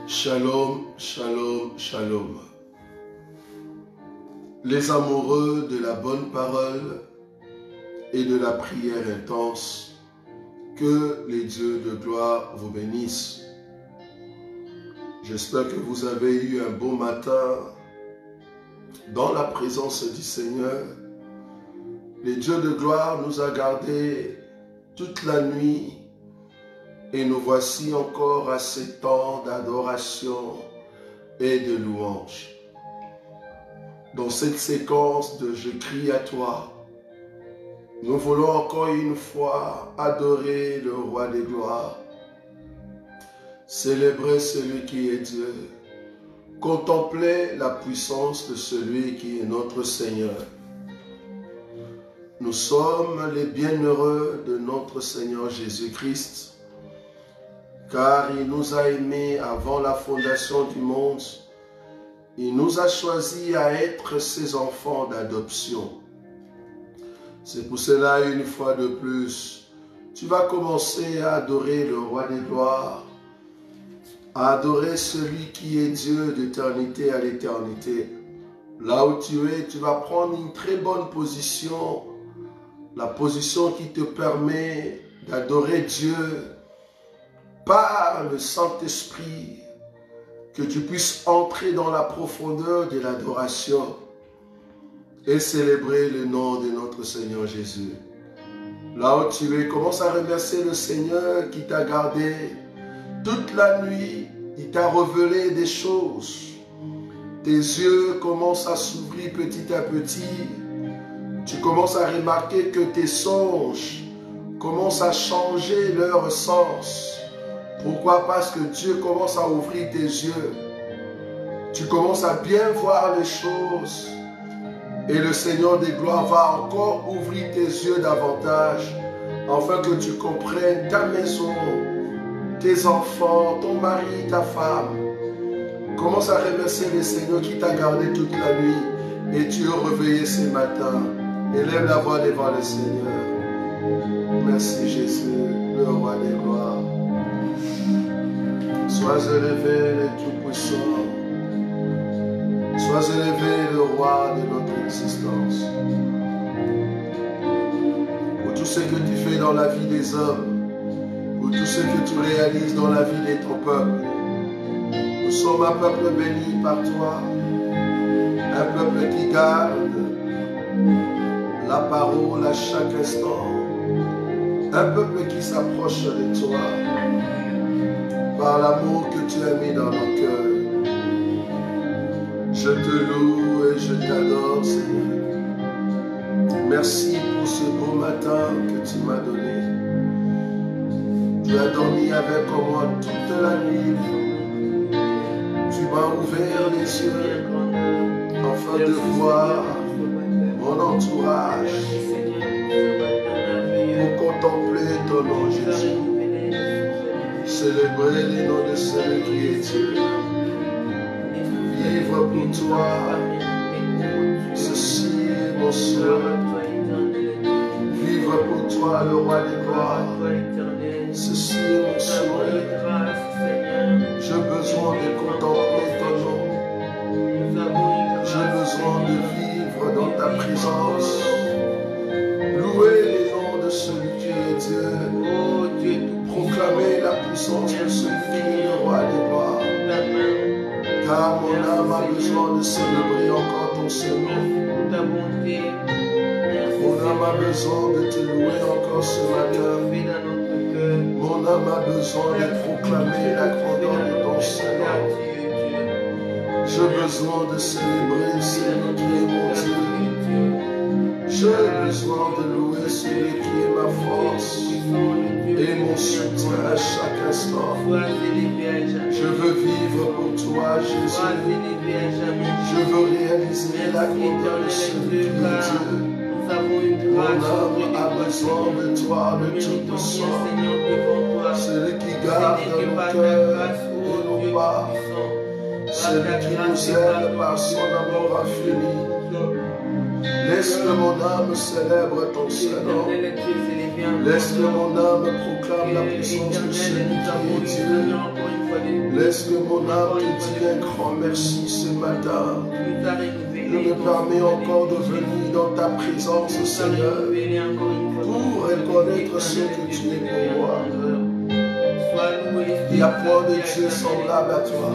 Shalom, shalom, shalom. Les amoureux de la bonne parole et de la prière intense, que les dieux de gloire vous bénissent. J'espère que vous avez eu un beau matin dans la présence du Seigneur. Les dieux de gloire nous a gardés toute la nuit et nous voici encore à ces temps d'adoration et de louange. Dans cette séquence de « Je crie à toi », nous voulons encore une fois adorer le Roi des gloires, célébrer celui qui est Dieu, contempler la puissance de celui qui est notre Seigneur. Nous sommes les bienheureux de notre Seigneur Jésus-Christ, car il nous a aimés avant la fondation du monde. Il nous a choisis à être ses enfants d'adoption. C'est pour cela, une fois de plus, tu vas commencer à adorer le Roi des gloires, à adorer celui qui est Dieu d'éternité à l'éternité. Là où tu es, tu vas prendre une très bonne position, la position qui te permet d'adorer Dieu par le Saint-Esprit, que tu puisses entrer dans la profondeur de l'adoration et célébrer le nom de notre Seigneur Jésus. Là où tu es, commence à remercier le Seigneur qui t'a gardé toute la nuit. Il t'a révélé des choses. Tes yeux commencent à s'ouvrir petit à petit. Tu commences à remarquer que tes songes commencent à changer leur sens. Pourquoi? Parce que Dieu commence à ouvrir tes yeux. Tu commences à bien voir les choses. Et le Seigneur des gloires va encore ouvrir tes yeux davantage, afin que tu comprennes ta maison, tes enfants, ton mari, ta femme. Commence à remercier le Seigneur qui t'a gardé toute la nuit et tu es réveillé ce matin. Élève la voix devant le Seigneur. Merci Jésus, le Roi des gloires. Sois élevé, le Tout-Puissant. Sois élevé, le Roi de notre existence. Pour tout ce que tu fais dans la vie des hommes, pour tout ce que tu réalises dans la vie de ton peuple. Nous sommes un peuple béni par toi, un peuple qui garde la parole à chaque instant, un peuple qui s'approche de toi par l'amour que tu as mis dans nos cœurs. Je te loue et je t'adore, Seigneur. Merci pour ce beau matin que tu m'as donné. Tu as dormi avec moi toute la nuit. Tu m'as ouvert les yeux afin de voir mon entourage, pour contempler ton nom, Jésus. Célébrer le nom de celui qui est Dieu. Vivre pour toi, ceci est mon souhait. Vivre pour toi, le Roi des gloires, ceci est mon souhait. J'ai besoin de contempler ton nom. J'ai besoin de vivre dans ta présence. Louer le nom de celui qui est Dieu. Proclamer la puissance de celui qui est le Roi des gloires. Car mon âme a besoin de célébrer encore ton Seigneur. Mon âme a besoin de te louer encore ce matin. Mon âme a besoin de proclamer la grandeur de ton Seigneur. J'ai besoin de célébrer celui qui est mon Dieu. J'ai besoin de louer celui qui est ma force et mon soutien à chaque instant. Je veux vivre pour toi, Jésus. Je veux réaliser la grandeur de celui qui est Dieu. Mon âme a besoin de toi, le Tout-Puissant, celui qui garde nos cœurs et nos pas, celui qui nous aime par son amour infini. Laisse que mon âme célèbre ton Saint-Nom. Laisse que mon âme proclame la puissance de celui qui est Dieu. Laisse que mon âme te dise un grand merci ce matin. Je me permets encore de venir dans ta présence, Seigneur, pour reconnaître ce que tu es pour moi. Il n'y a point de Dieu semblable à toi.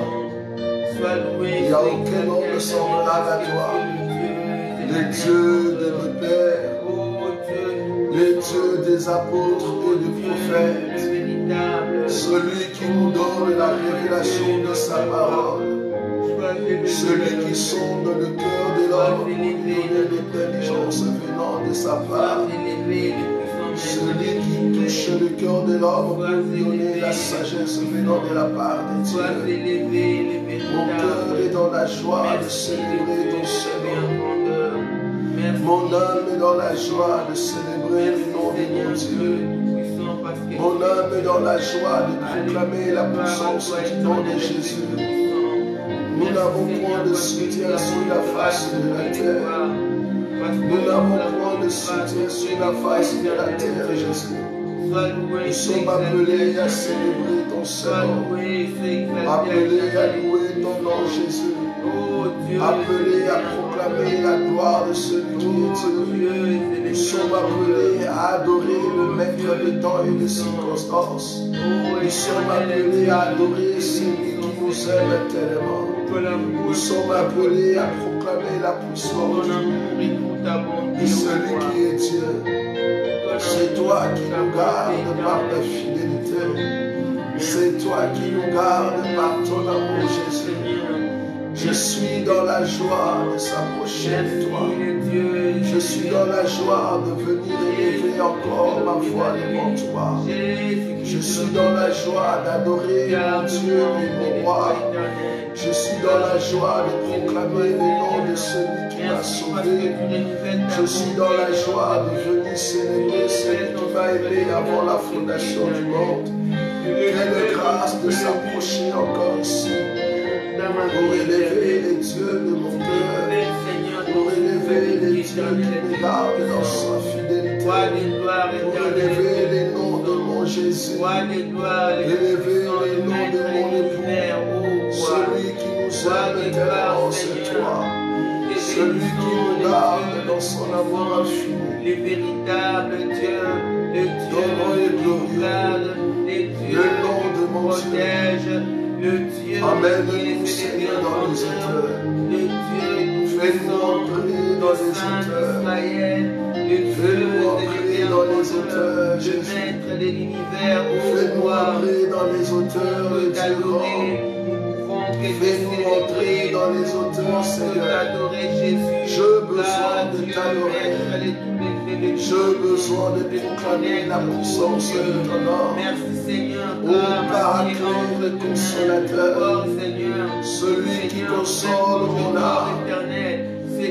Il n'y a aucun homme semblable à toi. Le Dieu de nos pères, le Dieu des apôtres et des prophètes, celui qui nous donne la révélation de sa parole, celui qui sonde le cœur de l'homme pour lui donner l'intelligence venant de sa part, celui qui touche le cœur de l'homme pour lui donner la sagesse venant de la part de Dieu. Mon cœur est dans la joie de célébrer ton Seigneur. Mon âme est dans la joie de célébrer le nom de mon Dieu. Mon âme est dans la joie de proclamer la puissance du nom de Jésus. Nous n'avons point de soutien sur la face de la terre. Nous n'avons point de soutien sur la face de la terre, Jésus. Nous sommes appelés à célébrer ton Seigneur, appelés à louer ton nom, Jésus, appelés à proclamer la gloire de celui qui est Dieu. Nous sommes appelés à adorer le maître de temps et de circonstances. Nous sommes appelés à adorer celui qui nous aime tellement. Nous sommes appelés à proclamer la puissance de celui qui est Dieu. C'est toi qui nous gardes par ta fidélité. C'est toi qui nous gardes par ton amour, Jésus. Je suis dans la joie de s'approcher de toi. Je suis dans la joie de venir élever encore ma foi devant toi. Je suis dans la joie d'adorer mon Dieu et mon roi. Je suis dans la joie de proclamer le nom de celui qui m'a sauvé. Je suis dans la joie de venir célébrer celui qui m'a aimé avant la fondation du monde. Quelle grâce de s'approcher encore ici pour élever les dieux de mon cœur, pour élever les dieux qui me gardent dans sa fidélité, pour élever les noms de mon Jésus, élever les noms de mon époux, celui qui nous aime tellement, c'est toi, celui qui nous garde dans son amour infini. Le véritable Dieu, le Dieu qui garde, le nom de mon Dieu. Le Dieu Amène-nous, Seigneur, dans les hauteurs. Fais-nous entrer dans les hauteurs. Fais-nous entrer dans les hauteurs, Jésus. Fais-nous entrer dans les hauteurs, le Dieu grand. Fais-nous entrer dans les hauteurs, Seigneur. J'ai besoin de t'adorer. J'ai besoin de proclamer la puissance de ton nom. Merci Seigneur. Ô Paraclet, le consolateur, celui qui console mon âme.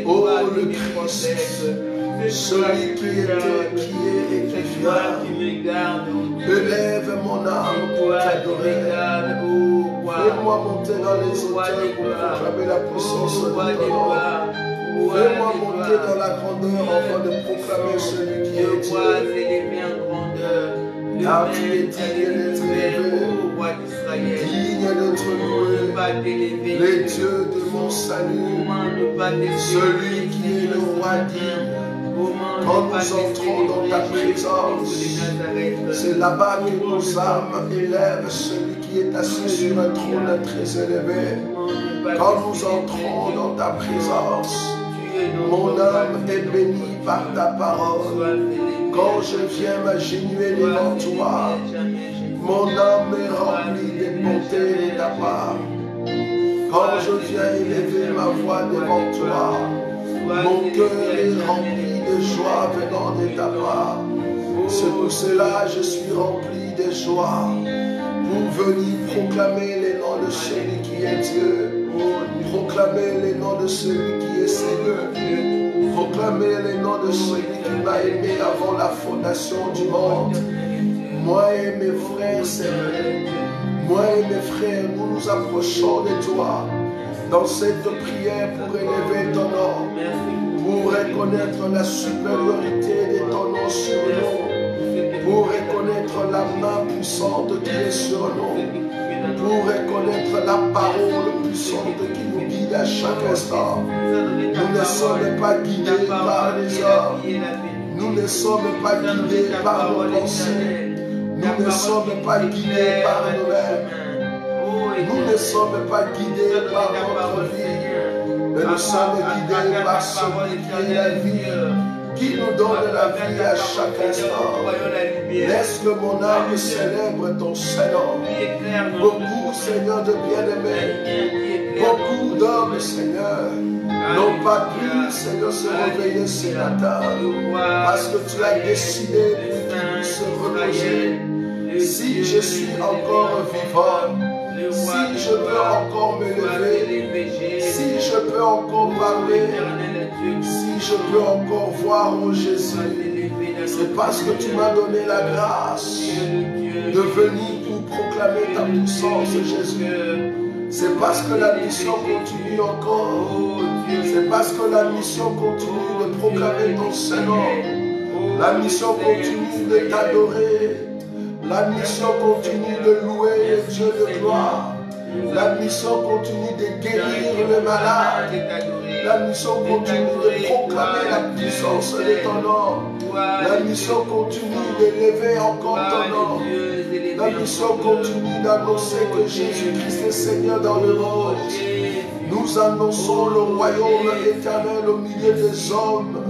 Ô le Christ, celui qui était, qui est et qui vient. Élève mon âme pour t'adorer. Fais-moi monter dans les hauteurs pour proclamer la puissance de ton nom. Fais-moi monter dans la grandeur afin de proclamer celui qui est Dieu. Car tu es digne d'être élevé, digne d'être loué, les dieux de mon salut, celui qui est le roi digne. Quand nous entrons dans ta présence, c'est là-bas que nos âmes élèvent celui qui est assis sur un trône très élevé. Quand nous entrons dans ta présence, mon âme est bénie par ta parole. Quand je viens m'agenouiller devant toi, mon âme est remplie des bontés de ta part. Quand je viens élever ma voix devant toi, mon cœur est rempli de joie venant de ta part. C'est pour cela que je suis rempli de joie pour venir proclamer les noms de celui qui est Dieu, proclamer les noms de celui qui est Seigneur, proclamer les noms de celui qui m'a aimé avant la fondation du monde. Moi et mes frères, Seigneur, moi et mes frères, nous nous approchons de toi dans cette prière pour élever ton nom, pour reconnaître la supériorité de ton nom sur nous, pour reconnaître la main puissante qui est sur nous, pour reconnaître la parole puissante qui nous guide à chaque instant. Nous ne sommes pas guidés par les hommes, nous ne sommes pas guidés par nos pensées, nous ne sommes pas guidés par nous-mêmes, nous ne sommes pas guidés par notre vie, mais nous sommes guidés par celui qui est la vie, qui nous donne la vie à chaque instant. Laisse que mon âme célèbre ton Seigneur. Beaucoup, Seigneur, de bien-aimés, beaucoup d'hommes, Seigneur, n'ont pas pu, Seigneur, se réveiller ce matin parce que tu as décidé pour qu'ils puissent se reposer. Si je suis encore vivant, si je peux encore me lever, si je peux encore parler, si je peux encore voir mon Jésus, c'est parce que tu m'as donné la grâce de venir pour proclamer ta puissance, Jésus. C'est parce que la mission continue encore. C'est parce que la mission continue de proclamer ton Seigneur. La mission continue de t'adorer. La mission continue de louer le Dieu de gloire. La mission continue de guérir le malade. La mission continue de proclamer la puissance de ton nom. La mission continue d'élever encore ton nom. La mission continue d'annoncer que Jésus-Christ est Seigneur dans le monde. Nous annonçons le royaume éternel au milieu des hommes.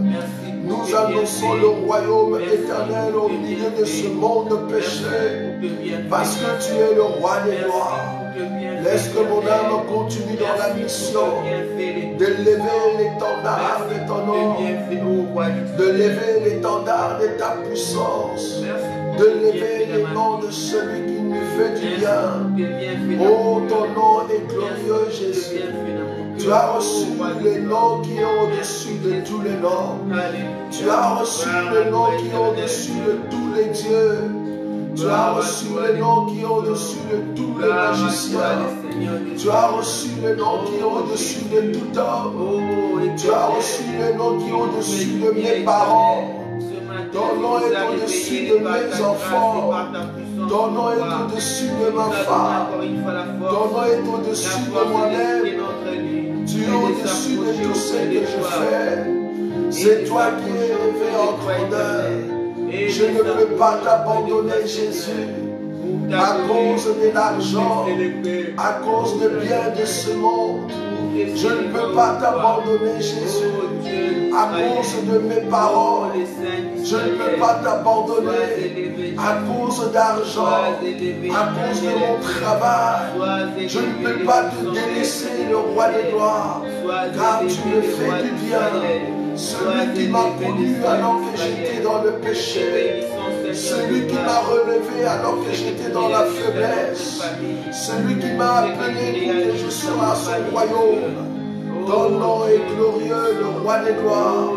Nous annonçons le royaume éternel au milieu de ce monde péché. Parce que tu es le roi des rois. Laisse que mon âme continue dans la mission d'élever l'étendard de ton nom, de lever l'étendard de ta puissance, de lever le nom de celui qui nous fait du bien. Oh, ton nom est glorieux, Jésus. Tu as reçu le nom qui est au-dessus de tous les noms. Tu as reçu le nom qui est au-dessus de tous les dieux. Tu as reçu le nom qui est au-dessus de tous les magiciens. Tu as reçu le nom qui est au-dessus de tout homme. Tu as reçu le nom qui est au-dessus de mes parents. Ton nom est au-dessus de mes enfants. Ton nom est au-dessus de ma femme. Ton nom est au-dessus de moi-même. Tu es au-dessus de tout ce que je fais. C'est toi qui es élevé en grandeur. Je ne peux pas t'abandonner, Jésus, à cause de l'argent, à cause de bien de ce monde. Je ne peux pas t'abandonner, Jésus, à cause de mes paroles. Je ne peux pas t'abandonner à cause d'argent, à cause de mon travail. Je ne peux pas te délaisser, le roi des gloires, car tu me fais du bien. Celui qui m'a connu alors que j'étais dans le péché. Celui qui m'a relevé alors que j'étais dans la faiblesse. Celui qui m'a appelé pour que je sois à son royaume. Ton nom est glorieux, le roi des gloires.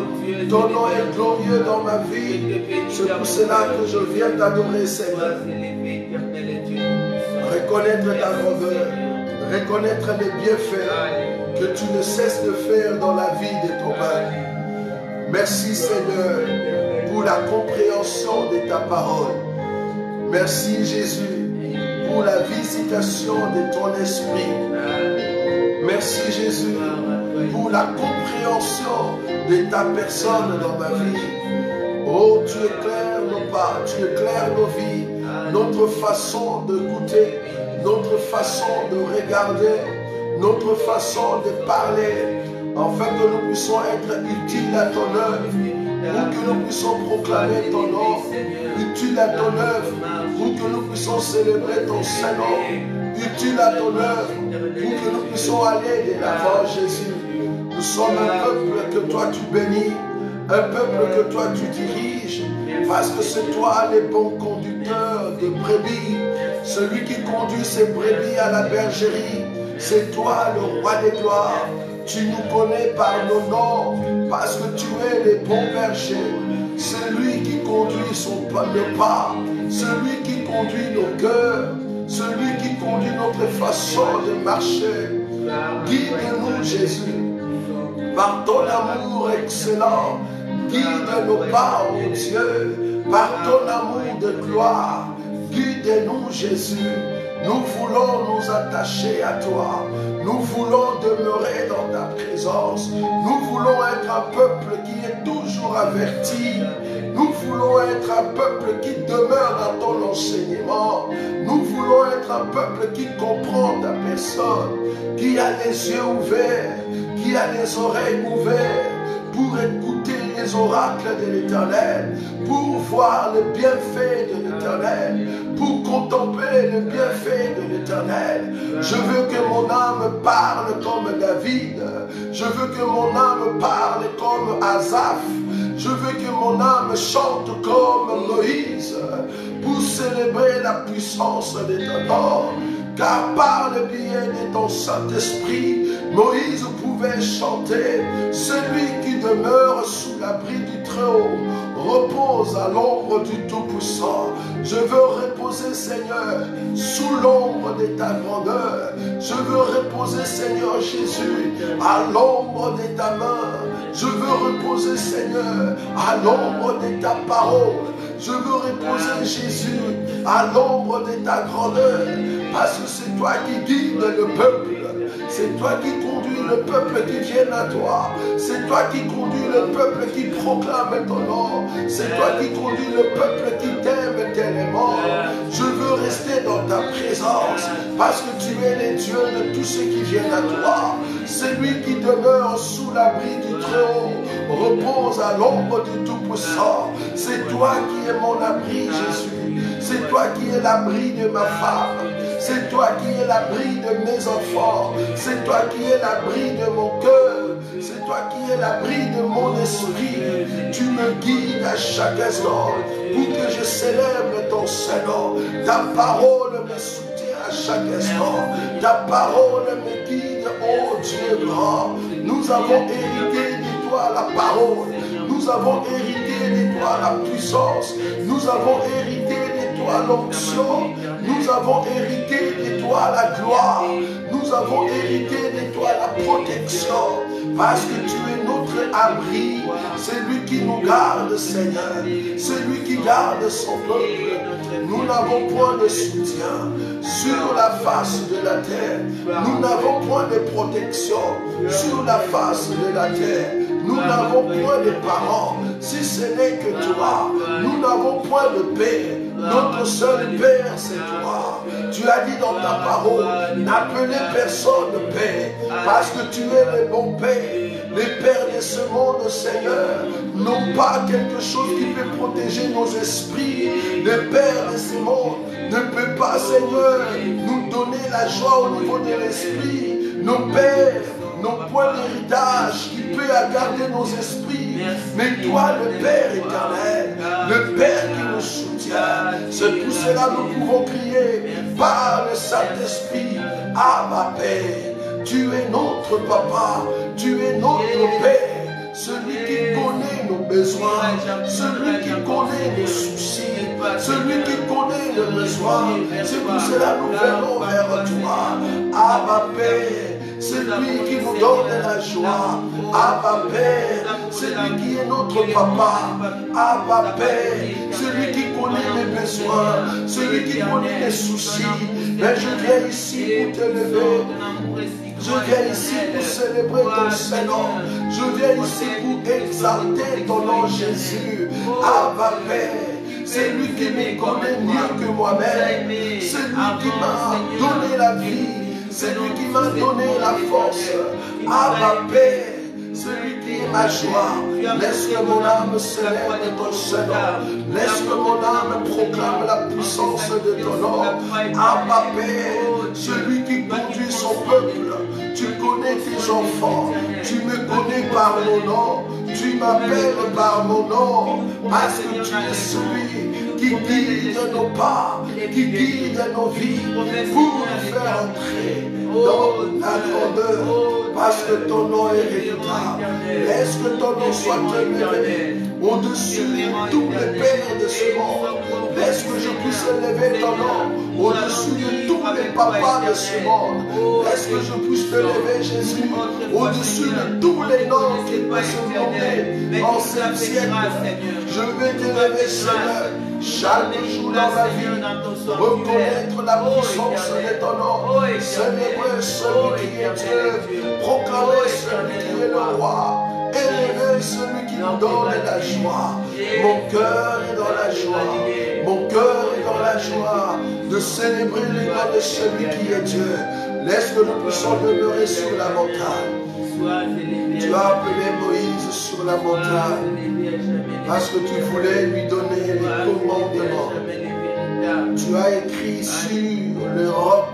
Ton nom est glorieux dans ma vie. C'est pour cela que je viens t'adorer, Seigneur. Reconnaître ta grandeur. Reconnaître les bienfaits que tu ne cesses de faire dans la vie de ton peuple. Merci, Seigneur, pour la compréhension de ta parole. Merci, Jésus, pour la visitation de ton esprit. Merci, Jésus, pour la compréhension de ta personne dans ma vie. Oh, tu éclaires nos pas, tu éclaires nos vies, notre façon de goûter, notre façon de regarder, notre façon de parler, afin que nous puissions être utiles à ton œuvre, pour que nous puissions proclamer ton nom, utile à ton œuvre, pour que nous puissions célébrer ton Saint-Nom, utile à ton œuvre, pour que nous puissions aller de l'avant, Jésus. Nous sommes un peuple que toi tu bénis, un peuple que toi tu diriges, parce que c'est toi le bon conducteur de brebis, celui qui conduit ses brebis à la bergerie. C'est toi le roi des gloires. Tu nous connais par nos noms, parce que tu es le bon berger, celui qui conduit le pas, celui qui conduit nos cœurs, celui qui conduit notre façon de marcher. Guide-nous, Jésus. Par ton amour excellent, guide nos pas, ô Dieu. Par ton amour de gloire, guide-nous, Jésus. Nous voulons nous attacher à toi. Nous voulons demeurer dans ta présence. Nous voulons être un peuple qui est toujours averti. Nous voulons être un peuple qui demeure dans ton enseignement. Nous voulons être un peuple qui comprend ta personne, qui a les yeux ouverts, qui a les oreilles ouvertes pour écouter les oracles de l'Éternel, pour voir le bienfait de l'Éternel, pour contempler le bienfait de l'Éternel. Je veux que mon âme parle comme David. Je veux que mon âme parle comme Asaph. Je veux que mon âme chante comme Moïse pour célébrer la puissance de ton nom. Car par le biais de ton Saint-Esprit, Moïse pouvait chanter. Celui qui demeure sous l'abri du Très-Haut repose à l'ombre du Tout-Puissant. Je veux reposer, Seigneur, sous l'ombre de ta grandeur. Je veux reposer, Seigneur Jésus, à l'ombre de ta main. Je veux reposer, Seigneur, à l'ombre de ta parole. Je veux reposer, Jésus, à l'ombre de ta grandeur. Parce que c'est toi qui guides le peuple. C'est toi qui conduis le peuple qui vient à toi. C'est toi qui conduis le peuple qui proclame ton nom. C'est toi qui conduis le peuple qui t'aime tellement. Je veux rester dans ta présence parce que tu es le Dieu de tous ceux qui viennent à toi. Celui qui demeure sous l'abri du Très-Haut repose à l'ombre du Tout-Puissant. C'est toi qui es mon abri, Jésus. C'est toi qui es l'abri de ma femme. C'est toi qui es l'abri de mes enfants. C'est toi qui es l'abri de mon cœur. C'est toi qui es l'abri de mon esprit. Tu me guides à chaque instant pour que je célèbre ton Saint-Nom. Ta parole me soutient à chaque instant. Ta parole me guide, ô Dieu grand. Nous avons hérité de toi la parole. Nous avons hérité de toi la puissance. Nous avons hérité de toi l'onction. Nous avons hérité de toi la gloire. Nous avons hérité de toi la protection. Parce que tu es notre abri. C'est lui qui nous garde, Seigneur. C'est lui qui garde son peuple. Nous n'avons point de soutien sur la face de la terre. Nous n'avons point de protection sur la face de la terre. Nous n'avons point de parents, si ce n'est que toi. Nous n'avons point de père. Notre seul Père, c'est toi. Tu as dit dans ta parole, n'appelez personne Père, parce que tu es le bon Père. Les pères de ce monde, Seigneur, n'ont pas quelque chose qui peut protéger nos esprits. Les pères de ce monde ne peuvent pas, Seigneur, nous donner la joie au niveau de l'esprit. Nos pères n'ont point d'héritage qui peut garder nos esprits. Mais toi, le Père éternel, le Père qui nous soutient, c'est pour cela que nous pouvons crier par le Saint-Esprit, Abba Père. Tu es notre papa, tu es notre Père, celui qui connaît nos besoins, celui qui connaît nos soucis, celui qui connaît nos besoins. C'est pour cela que nous venons vers toi, Abba Père. C'est lui qui nous donne la joie. Abba Père, c'est lui qui est notre papa. Abba Père, celui qui connaît les besoins, celui qui connaît les soucis. Mais je viens ici pour te lever. Je viens ici pour célébrer ton Saint-Nom. Je viens ici pour exalter ton nom Jésus. Abba Père, c'est lui qui me connaît mieux que moi-même. C'est lui qui m'a donné la vie. C'est lui qui m'a donné la force. Abba Père, celui qui est ma joie. Laisse que mon âme célèbre ton Saint-Nom. Laisse que mon âme proclame la puissance de ton nom. Abba Père, celui qui conduit son peuple. Tu connais tes enfants. Tu me connais par mon nom. tu m'appelles par mon nom, parce que tu es celui qui guide nos pas, qui guide nos vies, pour nous faire entrer dans la grandeur, parce que ton nom est redoutable. Laisse que ton nom soit élevé au-dessus de tous les pères de ce monde. Laisse que je puisse élever ton nom au-dessus de tous les papas de ce monde. Laisse que je puisse t'élever, Jésus, au-dessus de tous les noms qui peuvent se nommer en ce siècle. Je vais t'élever, Seigneur, chaque jour dans ma vie, reconnaître la puissance de ton nom, célébrer celui qui est Dieu, proclamer celui qui est le roi, élever celui qui nous donne la joie. Mon cœur est dans la joie, mon cœur est dans la joie de célébrer le nom de celui qui est Dieu. Laisse que nous puissions demeurer sur la montagne. Tu as appelé Moïse sur la montagne parce que tu voulais lui donner les commandements. Tu as écrit sur le roc,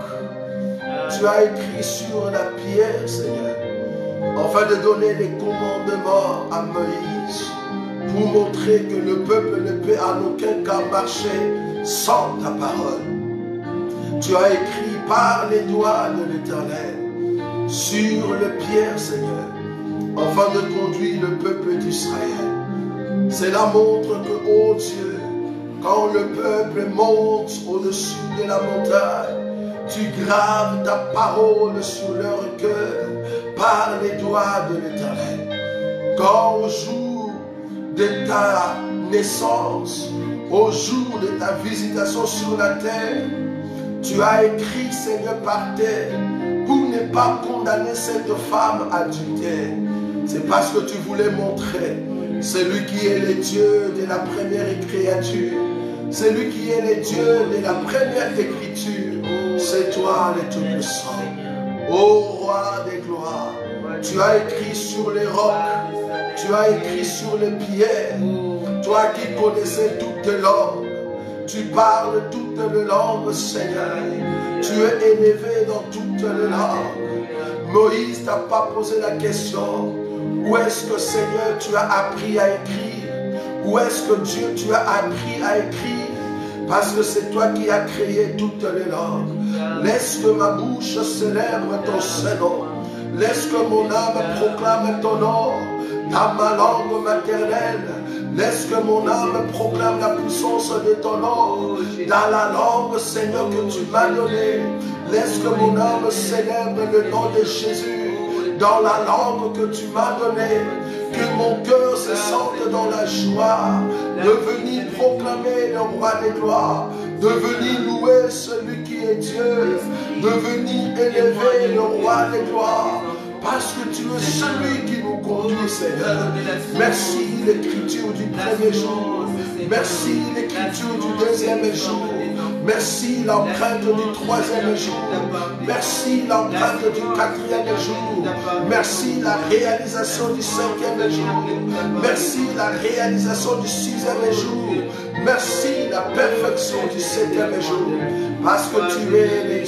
tu as écrit sur la pierre, Seigneur, afin de donner les commandements à Moïse, pour montrer que le peuple ne peut en aucun cas marcher sans ta parole. Tu as écrit par les doigts de l'Éternel sur le pierre, Seigneur, afin de conduire le peuple d'Israël. Cela montre que, ô Dieu, quand le peuple monte au-dessus de la montagne, tu graves ta parole sur leur cœur par les doigts de l'Éternel. Quand au jour de ta naissance, au jour de ta visitation sur la terre, tu as écrit, Seigneur, par terre, pour ne pas condamner cette femme adultère. C'est parce que tu voulais montrer celui qui est le Dieu de la première créature, celui qui est le Dieu de la première écriture. C'est toi le Tout-Puissant. Ô Roi des gloires, tu as écrit sur les rocs, tu as écrit sur les pierres. Toi qui connaissais toutes les langues, tu parles toutes les langues, Seigneur. Tu es élevé dans toutes les langues. Moïse t'a pas posé la question: où est-ce que, Seigneur, tu as appris à écrire? Où est-ce que, Dieu, tu as appris à écrire? Parce que c'est toi qui as créé toutes les langues. Laisse que ma bouche célèbre ton Saint-Nom. Laisse que mon âme proclame ton nom dans ma langue maternelle. Laisse que mon âme proclame la puissance de ton nom dans la langue, Seigneur, que tu m'as donnée. Laisse que mon âme célèbre le nom de Jésus dans la langue que tu m'as donnée. Que mon cœur se sente dans la joie de venir proclamer le roi des gloires, de venir louer celui qui est Dieu, de venir élever le roi des gloires, parce que tu es celui qui nous conduit, Seigneur. Merci l'écriture du premier jour, merci l'écriture du deuxième jour, merci l'empreinte du troisième jour, merci l'empreinte du quatrième jour, merci la réalisation du cinquième jour, merci la réalisation du sixième jour, merci la perfection du septième jour, parce que tu es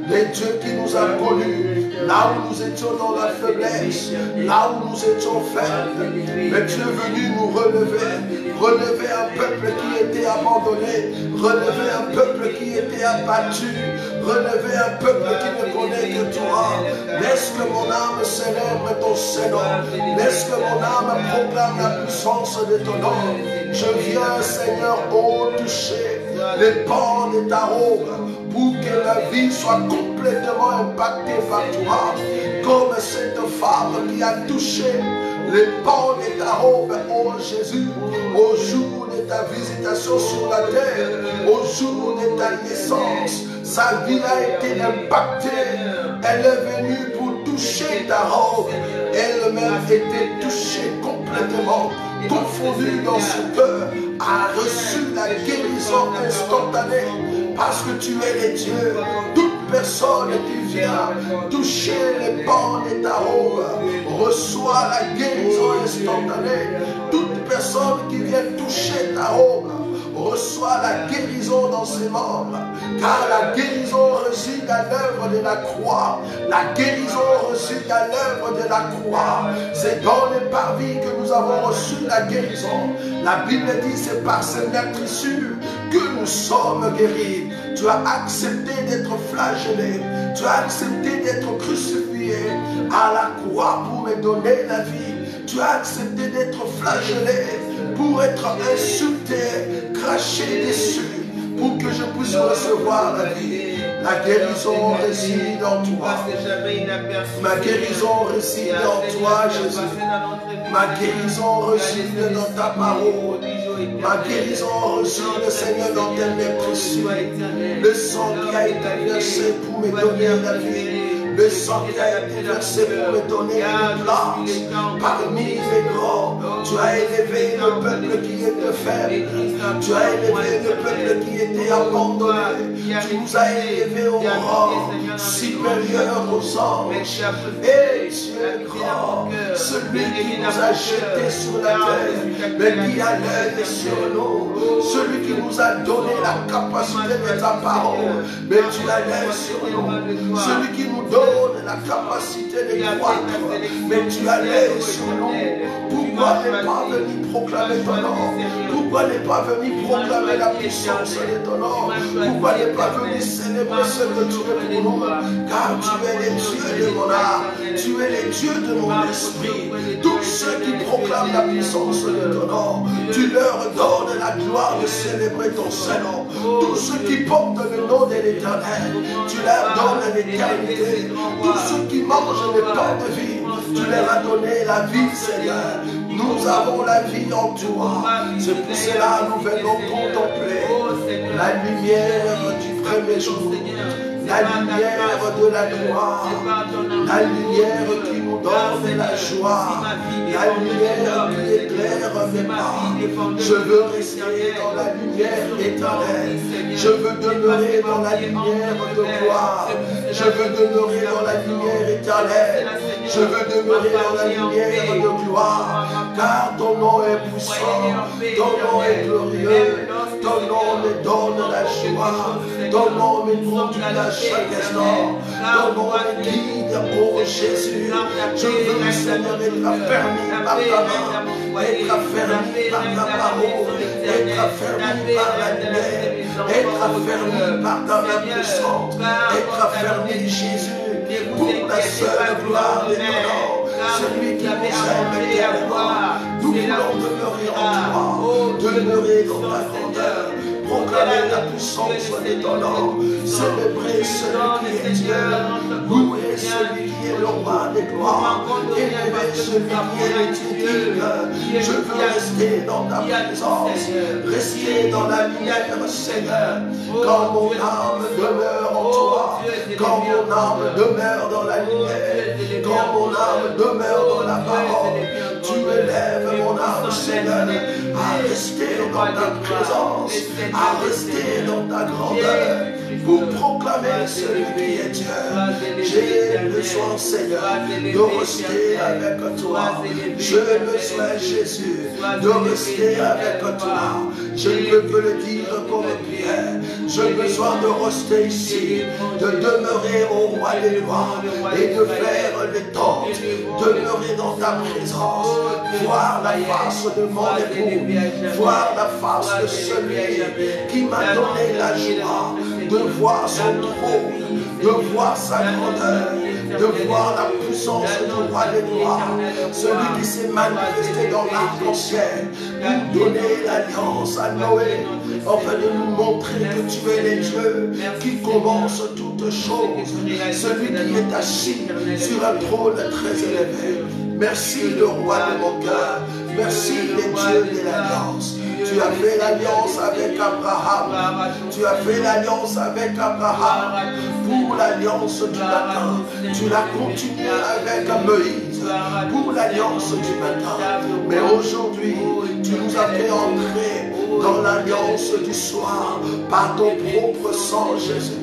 le Dieu qui nous a connus, là où nous étions dans la faiblesse, là où nous étions faibles. Mais tu es venu nous relever un peuple qui était abandonné, relever un peuple qui était abattu, relever un peuple qui ne connaît que toi. Laisse que mon âme célèbre ton Saint-Nom, laisse que mon âme proclame la puissance de ton nom. Je viens, Seigneur, toucher les pans de ta robe, pour que la vie soit complètement impactée par toi, comme cette femme qui a touché les pans de ta robe, ô Jésus, au jour de ta visitation sur la terre, au jour de ta naissance. Sa vie a été impactée, elle est venue pour toucher ta robe, elle-même était touchée complètement, confondue dans son cœur, a reçu la guérison instantanée, parce que tu es le Dieu. Toute personne qui vient toucher les pans de ta robe reçoit la guérison instantanée. Toute personne qui vient toucher ta robe reçoit la guérison dans ses membres. Car la guérison réside à l'œuvre de la croix. La guérison réside à l'œuvre de la croix. C'est dans les parvis que nous avons reçu la guérison. La Bible dit c'est par ces meurtrissures que nous sommes guéris. Tu as accepté d'être flagellé. Tu as accepté d'être crucifié à la croix pour me donner la vie. Tu as accepté d'être flagellé pour être insulté, craché dessus, pour que je puisse recevoir la vie. La guérison réside en toi. Ma guérison réside en toi, Jésus. Ma guérison réside dans ta parole. Ma guérison réside, Seigneur, dans tes meurtrissures. Le sang qui a été versé pour me donner la vie. Le sang qui a été versé pour me donner une place parmi les grands. Tu as élevé le peuple qui était faible. Tu as élevé le peuple qui était abandonné. Tu nous as élevés au rang supérieur aux anges. Et tu es grand, celui qui nous a jetés sur la terre, mais qui a l'œil sur nous. Celui qui nous a donné la capacité de ta parole, mais tu as l'œil sur nous. Celui qui nous donne la capacité de croître, mais tu as l'œil sur nous. Pourquoi n'est pas venu proclamer ton nom? Pourquoi n'est pas venu proclamer la puissance de ton nom? Pourquoi n'est pas venu célébrer ce que tu es pour nous? Car tu es le Dieu de mon âme, tu es le Dieu de mon esprit. Tous ceux qui proclament la puissance de ton nom, tu leur donnes la gloire de célébrer ton Saint-Nom. Tous ceux qui portent le nom de l'Éternel, tu leur donnes l'éternité. Tous ceux qui mangent le pain de vie, tu leur as donné la vie, Seigneur. Nous avons la vie en toi. C'est pour cela que nous venons contempler la lumière du premier jour, la lumière de la gloire, la lumière qui nous donne la joie, la lumière qui éclaire mes pas. Je veux rester dans la lumière éternelle. Je veux demeurer dans la lumière de gloire. Je veux demeurer dans la lumière éternelle. Je veux demeurer dans la lumière de gloire. Car ton nom est puissant, ton nom est glorieux, ton nom me donne la joie, ton nom me conduit à chaque instant, ton nom me guide, oh Jésus. Je veux, Seigneur, être affermi par ta main, être affermi par ta parole, être affermi par la lumière, être affermi par ta main puissante, être affermi, Jésus, pour la seule gloire de ton nom. Celui qui nous aime éternellement, nous voulons demeurer en toi, demeurer dans ta grandeur, proclamer la puissance de ton nom, célébrer celui qui est Dieu, louer celui qui est le roi des gloires, élever celui qui est le digne. Je veux rester dans ta présence, rester dans la lumière, Seigneur, quand mon âme demeure en toi, quand mon âme demeure dans la lumière, quand mon âme demeure dans la parole. Tu élèves mon âme, Seigneur, à rester dans ta présence, à rester dans ta grandeur, pour proclamer celui qui est Dieu. J'ai besoin, Seigneur, de rester avec toi. J'ai besoin, Jésus, de rester avec toi. Je ne peux le dire comme prière. J'ai besoin de rester ici, de demeurer au roi des gloires et de faire les tentes, demeurer dans ta présence, voir la face de mon époux, voir la face de celui qui m'a donné la joie de voir son trône, de voir sa grandeur, de voir la puissance du roi des gloires, celui qui s'est manifesté dans l'arc-en-ciel pour donner l'alliance à Noé, afin de nous montrer que tu es le Dieu qui commence toutes choses, celui qui est assis sur un trône très élevé. Merci le roi de mon cœur, merci le Dieu de l'alliance. Tu as fait l'alliance avec Abraham. Tu as fait l'alliance avec Abraham pour l'alliance du matin. Tu l'as continué avec Moïse pour l'alliance du matin. Mais aujourd'hui, tu nous as fait entrer dans l'alliance du soir par ton propre sang, Jésus.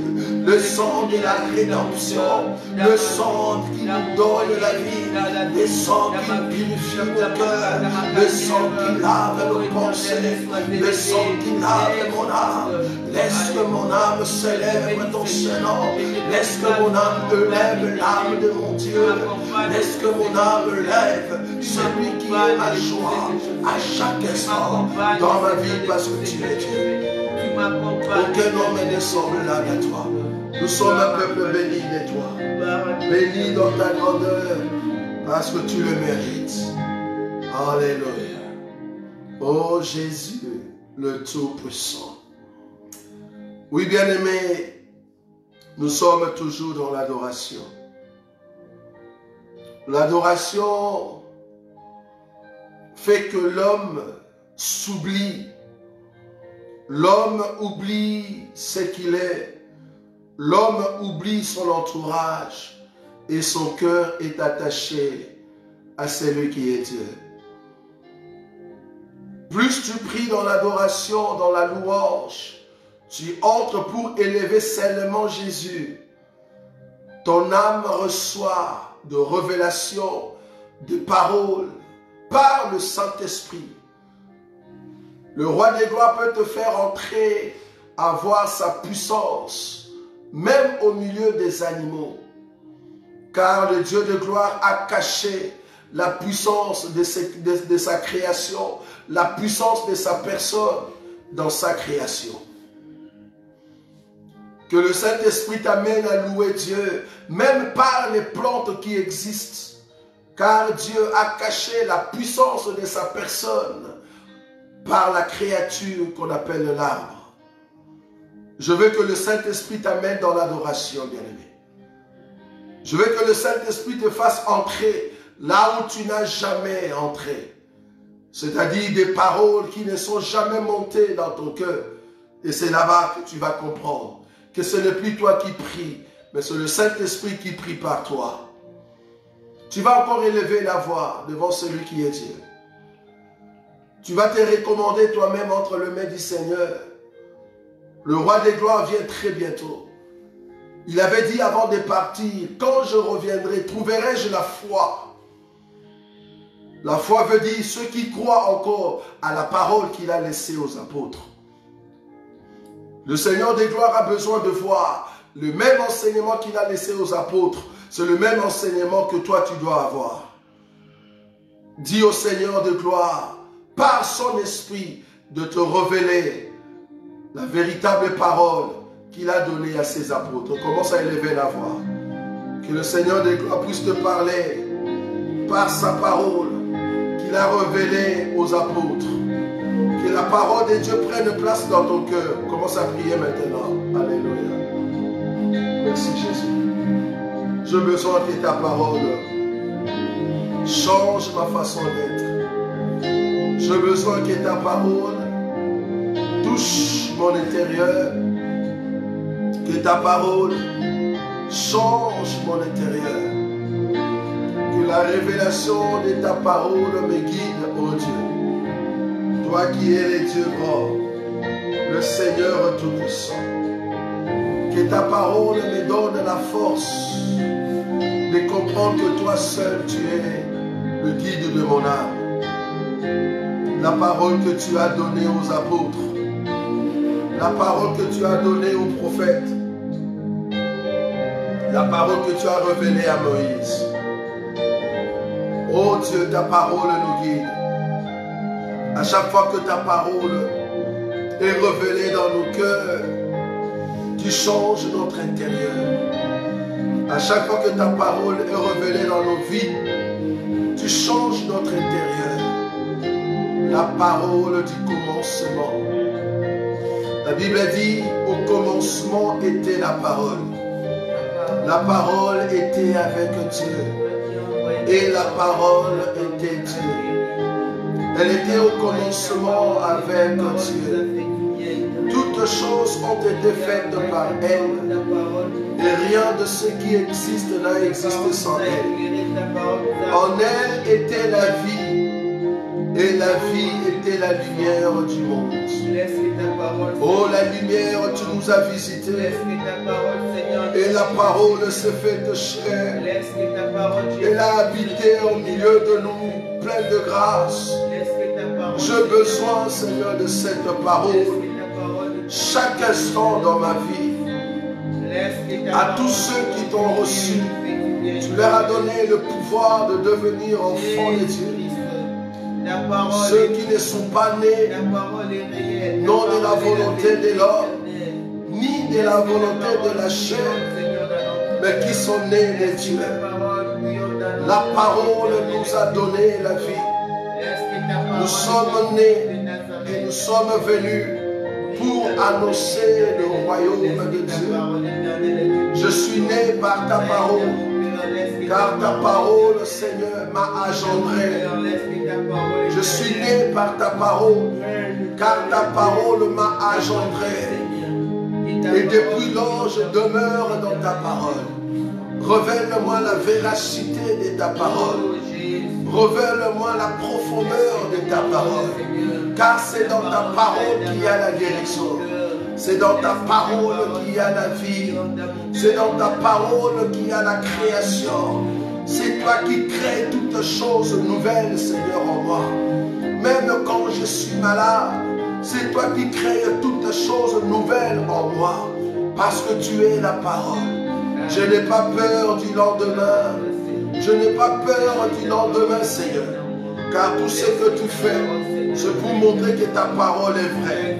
le sang de la rédemption, le sang qui nous donne la vie, le sang qui purifie nos cœurs, le sang qui lave nos pensées, le sang qui lave mon âme. Laisse que mon âme célèbre ton Saint-Nom, laisse que mon âme élève l'âme de mon Dieu, laisse que mon âme lève celui qui est ma joie à chaque instant dans ma vie parce que tu es Dieu. Aucun homme n'est semblable à toi. Nous sommes un peuple béni de toi, béni dans ta grandeur parce que tu le mérites. Alléluia. Oh Jésus, le Tout-Puissant. Oui, bien-aimés, nous sommes toujours dans l'adoration. L'adoration fait que l'homme s'oublie. L'homme oublie ce qu'il est. L'homme oublie son entourage et son cœur est attaché à celui qui est Dieu. Plus tu pries dans l'adoration, dans la louange, tu entres pour élever seulement Jésus. Ton âme reçoit de révélations, de paroles par le Saint-Esprit. Le roi des gloires peut te faire entrer à voir sa puissance, même au milieu des animaux. Car le Dieu de gloire a caché la puissance de sa création, la puissance de sa personne dans sa création. Que le Saint-Esprit t'amène à louer Dieu, même par les plantes qui existent. Car Dieu a caché la puissance de sa personne par la créature qu'on appelle l'arbre. Je veux que le Saint-Esprit t'amène dans l'adoration, bien-aimé. Je veux que le Saint-Esprit te fasse entrer là où tu n'as jamais entré. C'est-à-dire des paroles qui ne sont jamais montées dans ton cœur. Et c'est là-bas que tu vas comprendre que ce n'est plus toi qui pries, mais c'est le Saint-Esprit qui prie par toi. Tu vas encore élever la voix devant celui qui est Dieu. Tu vas te recommander toi-même entre les mains du Seigneur. Le roi des gloires vient très bientôt. Il avait dit avant de partir, quand je reviendrai, trouverai-je la foi? La foi veut dire ceux qui croient encore à la parole qu'il a laissée aux apôtres. Le Seigneur des gloires a besoin de voir le même enseignement qu'il a laissé aux apôtres. C'est le même enseignement que toi tu dois avoir. Dis au Seigneur de gloire, par son esprit, de te révéler la véritable parole qu'il a donnée à ses apôtres. On commence à élever la voix. Que le Seigneur de gloire puisse te parler par sa parole qu'il a révélée aux apôtres. Que la parole de Dieu prenne place dans ton cœur. Commence à prier maintenant. Alléluia. Merci Jésus. J'ai besoin que ta parole change ma façon d'être. J'ai besoin que ta parole touche mon intérieur. Que ta parole change mon intérieur. Que la révélation de ta parole me guide, oh Dieu. Toi qui es le Dieu grand, le Seigneur Tout-Puissant. Que ta parole me donne la force de comprendre que toi seul tu es le guide de mon âme. La parole que tu as donnée aux apôtres, la parole que tu as donnée aux prophètes, la parole que tu as révélée à Moïse. Oh Dieu, ta parole nous guide. À chaque fois que ta parole est révélée dans nos cœurs, tu changes notre intérieur. À chaque fois que ta parole est révélée dans nos vies, tu changes notre intérieur. La parole du commencement. La Bible dit, au commencement était la parole. La parole était avec Dieu. Et la parole était Dieu. Elle était au commencement avec Dieu. Toutes choses ont été faites par elle. Et rien de ce qui existe n'a existé sans elle. En elle était la vie. Et la vie été la lumière du monde. Oh, la lumière, tu nous as visités. Et la parole s'est faite chair. Elle a habité au milieu de nous, pleine de grâce. J'ai besoin, Seigneur, de cette parole. Chaque instant dans ma vie. À tous ceux qui t'ont reçu, tu leur as donné le pouvoir de devenir enfants de Dieu. Ceux qui ne sont pas nés, non de la volonté de l'homme, ni de la volonté de la chair, mais qui sont nés de Dieu. La parole nous a donné la vie. Nous sommes nés et nous sommes venus pour annoncer le royaume de Dieu. Je suis né par ta parole, car ta parole, Seigneur, m'a engendré. Je suis né par ta parole, car ta parole m'a engendré. Et depuis lors, je demeure dans ta parole. Révèle-moi la véracité de ta parole. Révèle-moi la profondeur de ta parole. Car c'est dans ta parole qu'il y a la guérison. C'est dans ta parole qu'il y a la vie. C'est dans ta parole qu'il y a la création. C'est toi qui crées toutes choses nouvelles, Seigneur, en moi. Même quand je suis malade, c'est toi qui crées toutes choses nouvelles en moi. Parce que tu es la parole. Je n'ai pas peur du lendemain. Je n'ai pas peur du lendemain, Seigneur. Car tout ce que tu fais, c'est pour montrer que ta parole est vraie.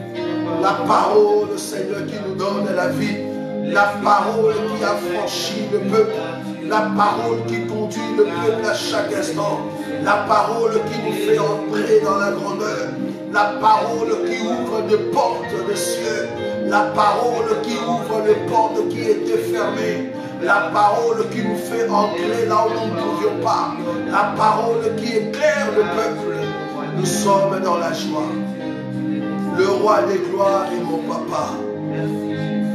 La parole, Seigneur, qui nous donne la vie. La parole qui a franchi le peuple. La parole qui conduit le peuple à chaque instant. La parole qui nous fait entrer dans la grandeur. La parole qui ouvre des portes des cieux. La parole qui ouvre les portes qui étaient fermées. La parole qui nous fait entrer là où nous ne pouvions pas. La parole qui éclaire le peuple. Nous sommes dans la joie. Le roi des gloires est mon papa.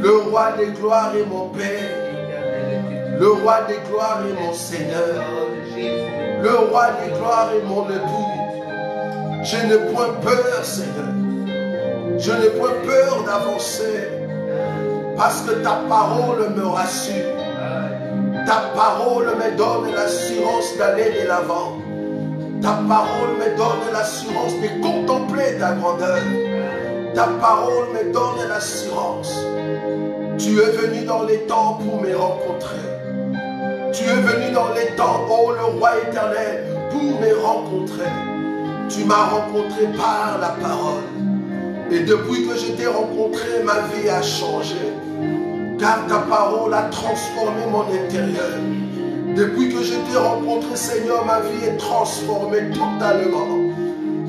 Le roi des gloires est mon père. Le roi des gloires est mon Seigneur. Le roi des gloires est mon époux. Je n'ai point peur, Seigneur. Je n'ai point peur d'avancer. Parce que ta parole me rassure. Ta parole me donne l'assurance d'aller de l'avant. Ta parole me donne l'assurance de contempler ta grandeur. Ta parole me donne l'assurance. Tu es venu dans les temps pour me rencontrer. Tu es venu dans les temps, oh le roi éternel, pour me rencontrer. Tu m'as rencontré par la parole. Et depuis que je t'ai rencontré, ma vie a changé. Car ta parole a transformé mon intérieur. Depuis que je t'ai rencontré, Seigneur, ma vie est transformée totalement.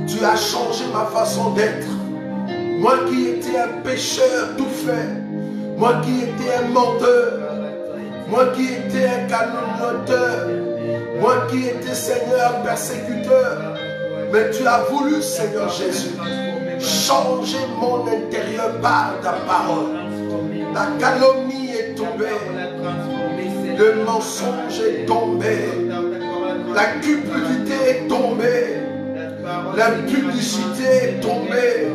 Tu as changé ma façon d'être. Moi qui étais un pécheur tout fait. Moi qui étais un menteur. Moi qui étais un calomniateur. Moi qui étais, Seigneur, un persécuteur. Mais tu as voulu, Seigneur Jésus, changer mon intérieur par ta parole. La calomnie est tombée. Le mensonge est tombé. La cupidité est tombée. L'impudicité est tombée.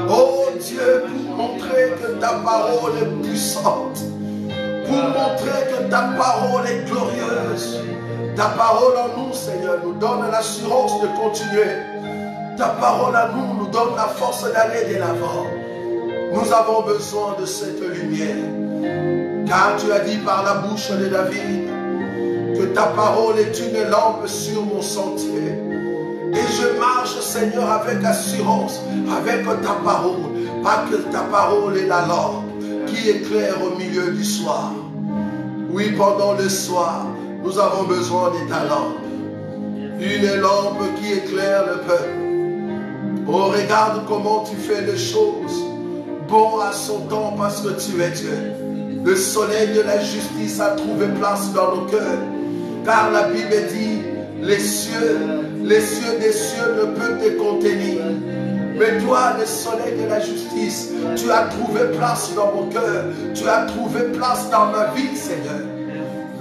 Oh Dieu, pour montrer que ta parole est puissante. Pour montrer que ta parole est glorieuse. Ta parole en nous, Seigneur, nous donne l'assurance de continuer. Ta parole à nous nous donne la force d'aller de l'avant. Nous avons besoin de cette lumière. Car tu as dit par la bouche de David que ta parole est une lampe sur mon sentier. Et je marche, Seigneur, avec assurance, avec ta parole. Pas que ta parole est la lampe qui éclaire au milieu du soir. Oui, pendant le soir, nous avons besoin de ta lampe. Une lampe qui éclaire le peuple. Oh, regarde comment tu fais les choses. Bon à son temps parce que tu es Dieu. Le soleil de la justice a trouvé place dans nos cœurs. Car la Bible dit, les cieux des cieux ne peuvent te contenir. Mais toi, le soleil de la justice, tu as trouvé place dans mon cœur. Tu as trouvé place dans ma vie, Seigneur.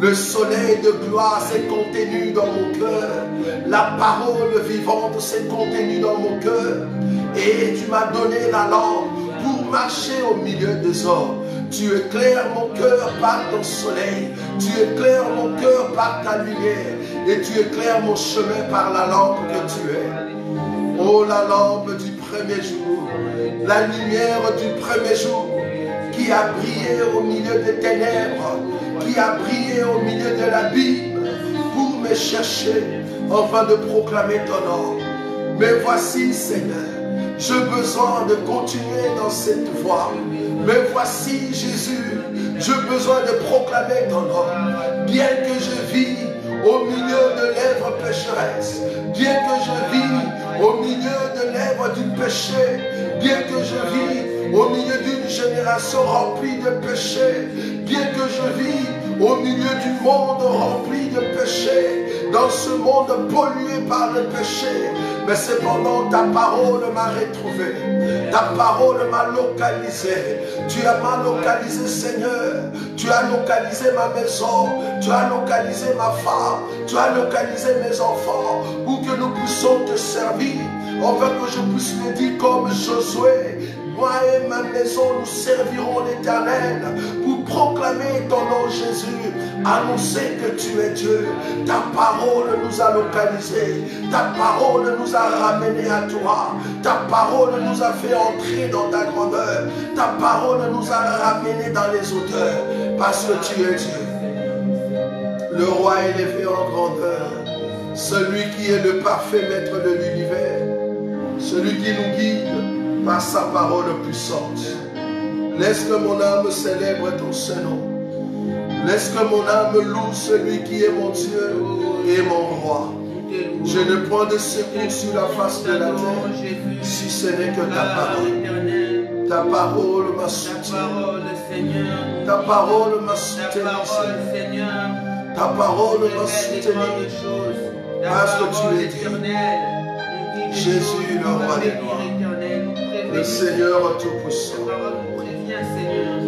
Le soleil de gloire s'est contenu dans mon cœur. La parole vivante s'est contenue dans mon cœur. Et tu m'as donné la lampe pour marcher au milieu des hommes. Tu éclaires mon cœur par ton soleil. Tu éclaires mon cœur par ta lumière. Et tu éclaires mon chemin par la lampe que tu es. Oh, la lampe du premier jour. La lumière du premier jour qui a brillé au milieu des ténèbres, qui a brillé au milieu de l'abîme pour me chercher afin de proclamer ton nom. Mais voici, Seigneur, j'ai besoin de continuer dans cette voie. Mais voici, Jésus, j'ai besoin de proclamer ton nom. Bien que je vis au milieu de lèvres pécheresses, bien que je vis au milieu de lèvres du péché, bien que je vis au milieu d'une génération remplie de péchés, bien que je vis au milieu du monde rempli de péchés, dans ce monde pollué par le péché, mais cependant ta parole m'a retrouvé, ta parole m'a localisé, tu m'as localisé, Seigneur, tu as localisé ma maison, tu as localisé ma femme, tu as localisé mes enfants, pour que nous puissions te servir, afin que je puisse le dire comme Josué. Moi et ma maison, nous servirons l'Éternel pour proclamer ton nom, Jésus. Annoncer que tu es Dieu. Ta parole nous a localisés. Ta parole nous a ramenés à toi. Ta parole nous a fait entrer dans ta grandeur. Ta parole nous a ramenés dans les hauteurs. Parce que tu es Dieu. Le roi élevé en grandeur. Celui qui est le parfait maître de l'univers. Celui qui nous guide par sa parole puissante. Laisse que mon âme célèbre ton Saint-Nom. Laisse que mon âme loue celui qui est mon Dieu et mon roi. Je ne prends de secours sur la face de la terre, si ce n'est que ta parole. Ta parole m'a soutenu. Ta parole m'a soutenu. Ta parole m'a soutenu. Parce que tu es Dieu. Jésus, le roi des rois. Le Seigneur Tout-Puissant.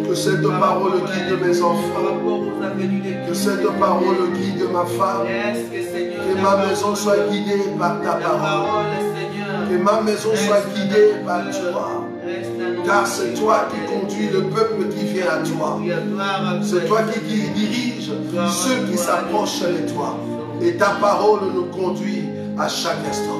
Que cette parole guide mes enfants. Que cette parole guide ma femme. Que ma maison soit guidée par ta parole. Que ma maison soit guidée par toi. Car c'est toi qui conduis le peuple qui vient à toi. C'est toi qui dirige ceux qui s'approchent de toi. Et ta parole nous conduit à chaque instant.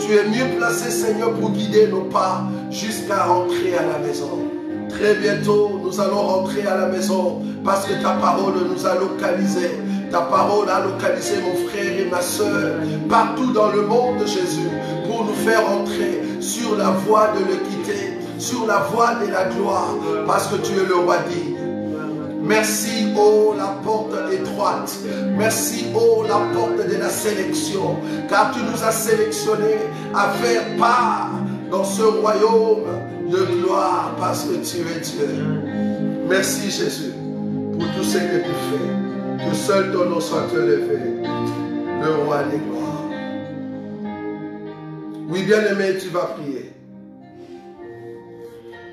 Tu es mieux placé, Seigneur, pour guider nos pas jusqu'à rentrer à la maison. Très bientôt, nous allons rentrer à la maison parce que ta parole nous a localisés. Ta parole a localisé mon frère et ma soeur partout dans le monde de Jésus pour nous faire entrer sur la voie de l'équité, sur la voie de la gloire, parce que tu es le roi digne. Merci, oh la porte étroite. Merci, oh la porte de la sélection. Car tu nous as sélectionnés à faire part dans ce royaume de gloire parce que tu es Dieu. Merci Jésus pour tout ce que tu fais. Que seul ton nom soit élevé, le roi des gloires. Oui, bien-aimé, tu vas prier.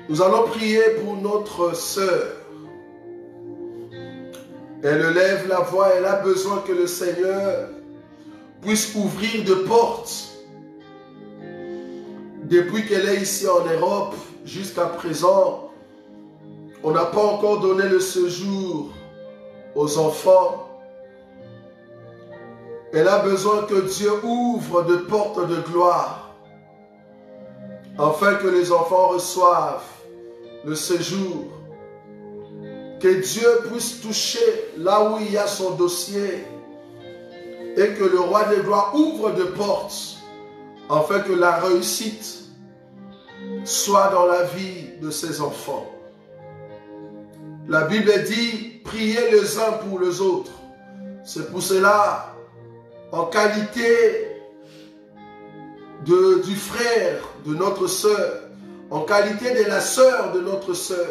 Nous allons prier pour notre sœur. Elle lève la voix, elle a besoin que le Seigneur puisse ouvrir de portes. Depuis qu'elle est ici en Europe, jusqu'à présent, on n'a pas encore donné le séjour aux enfants. Elle a besoin que Dieu ouvre de portes de gloire, afin que les enfants reçoivent le séjour. Que Dieu puisse toucher là où il y a son dossier et que le roi des gloires ouvre de portes afin que la réussite soit dans la vie de ses enfants. La Bible dit, priez les uns pour les autres. C'est pour cela, en qualité du frère de notre sœur, en qualité de la sœur de notre sœur,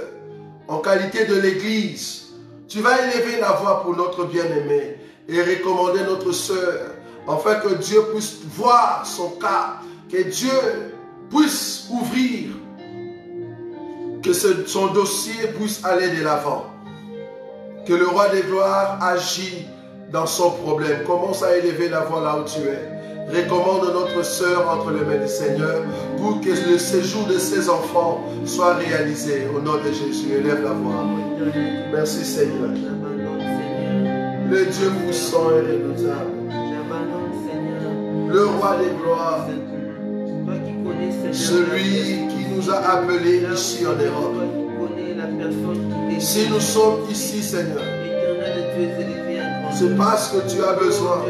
en qualité de l'église, tu vas élever la voix pour notre bien-aimé et recommander notre sœur, afin que Dieu puisse voir son cas, que Dieu puisse ouvrir, que son dossier puisse aller de l'avant, que le roi des gloires agit dans son problème. Commence à élever la voix là où tu es. Recommande notre sœur entre les mains du Seigneur pour que le séjour de ses enfants soit réalisé. Au nom de Jésus, élève la voix. Merci Seigneur. Le Dieu puissant et redoutable. Le roi des gloires. Celui qui nous a appelés ici en Europe. Si nous sommes ici, Seigneur, c'est parce que tu as besoin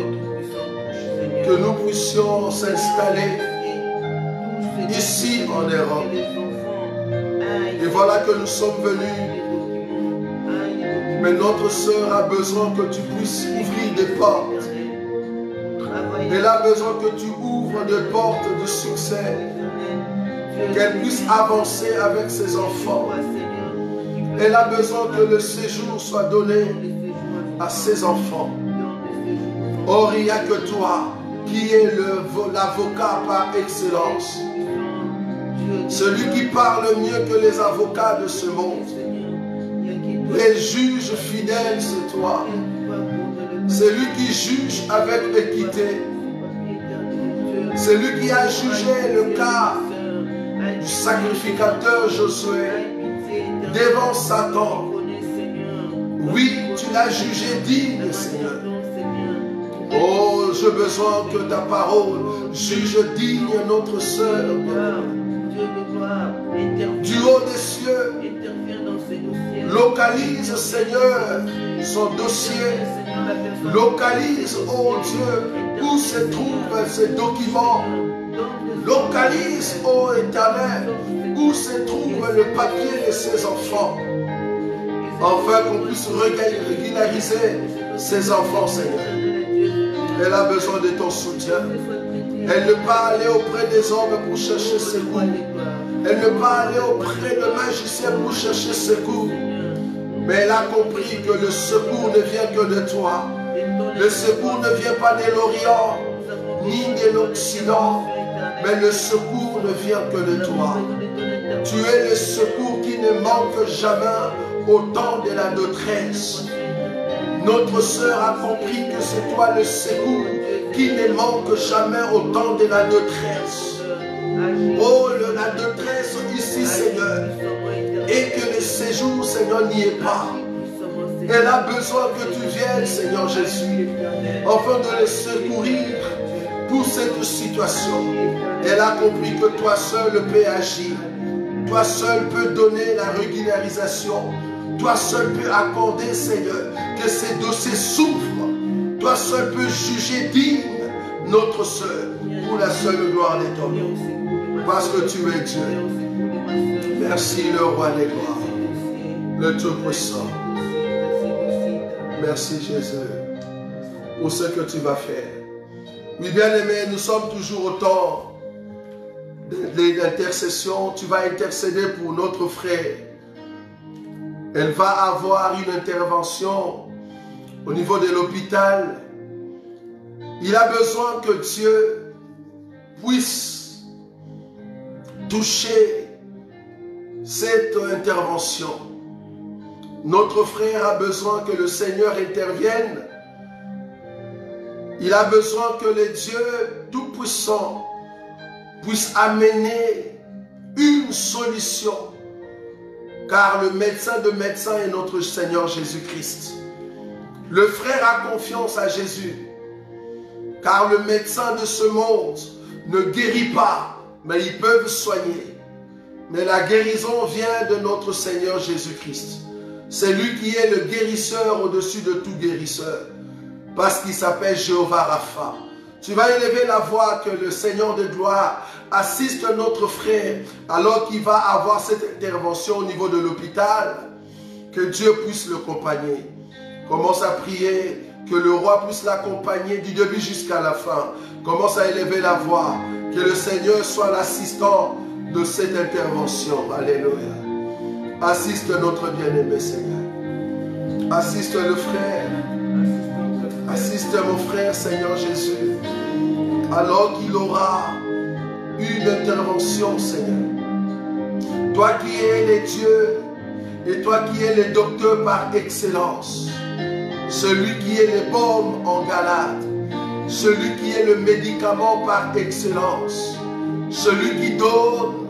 que nous puissions s'installer ici en Europe. Et voilà que nous sommes venus. Mais notre sœur a besoin que tu puisses ouvrir des portes. Elle a besoin que tu ouvres des portes de succès. Qu'elle puisse avancer avec ses enfants. Elle a besoin que le séjour soit donné à ses enfants. Or, il n'y a que toi qui es l'avocat par excellence. Celui qui parle mieux que les avocats de ce monde. Les juges fidèles, c'est toi. Celui qui juge avec équité. Celui qui a jugé le cas du sacrificateur Josué devant Satan. Oui, tu l'as jugé digne, Seigneur. Oh, j'ai besoin que ta parole juge digne notre sœur. Du haut des cieux, localise, Seigneur, son dossier. Localise, oh Dieu, où se trouvent ces documents. Localise, oh Éternel, où se trouve le papier de ses enfants. Afin qu'on puisse régulariser ses enfants, Seigneur. Elle a besoin de ton soutien. Elle ne peut pas aller auprès des hommes pour chercher secours. Elle ne peut pas aller auprès de magiciens pour chercher secours. Mais elle a compris que le secours ne vient que de toi. Le secours ne vient pas de l'Orient, ni de l'Occident, mais le secours ne vient que de toi. Tu es le secours qui ne manque jamais au temps de la détresse. Notre sœur a compris que c'est toi le secours qui ne manque jamais au temps de la détresse. Oh, la détresse ici, Seigneur, et que le séjour, Seigneur, n'y est pas. Elle a besoin que tu viennes, Seigneur Jésus, afin de le secourir pour cette situation. Elle a compris que toi seul peux agir. Toi seul peux donner la régularisation. Toi seul peux accorder, Seigneur, que ces dossiers s'ouvrent. Toi seul peux juger digne notre sœur pour la seule gloire de ton nom. Parce que tu es Dieu. Merci le roi des gloires, le Tout-Puissant. Merci Jésus pour ce que tu vas faire. Oui, bien-aimé, nous sommes toujours au temps d'intercession. Tu vas intercéder pour notre frère. Elle va avoir une intervention au niveau de l'hôpital. Il a besoin que Dieu puisse toucher cette intervention. Notre frère a besoin que le Seigneur intervienne. Il a besoin que le Dieu Tout-Puissant puisse amener une solution. Car le médecin de médecins est notre Seigneur Jésus-Christ. Le frère a confiance à Jésus. Car le médecin de ce monde ne guérit pas, mais ils peuvent soigner. Mais la guérison vient de notre Seigneur Jésus-Christ. C'est lui qui est le guérisseur au-dessus de tout guérisseur. Parce qu'il s'appelle Jéhovah Rapha. Tu vas élever la voix que le Seigneur de gloire assiste notre frère alors qu'il va avoir cette intervention au niveau de l'hôpital. Que Dieu puisse le accompagner. Commence à prier que le roi puisse l'accompagner du début jusqu'à la fin. Commence à élever la voix. Que le Seigneur soit l'assistant de cette intervention. Alléluia. Assiste notre bien-aimé Seigneur. Assiste le frère. Assiste mon frère Seigneur Jésus. Alors qu'il aura une intervention Seigneur. Toi qui es le Dieu Et toi qui es le docteur par excellence, celui qui est le baume en Galate, celui qui est le médicament par excellence, celui qui donne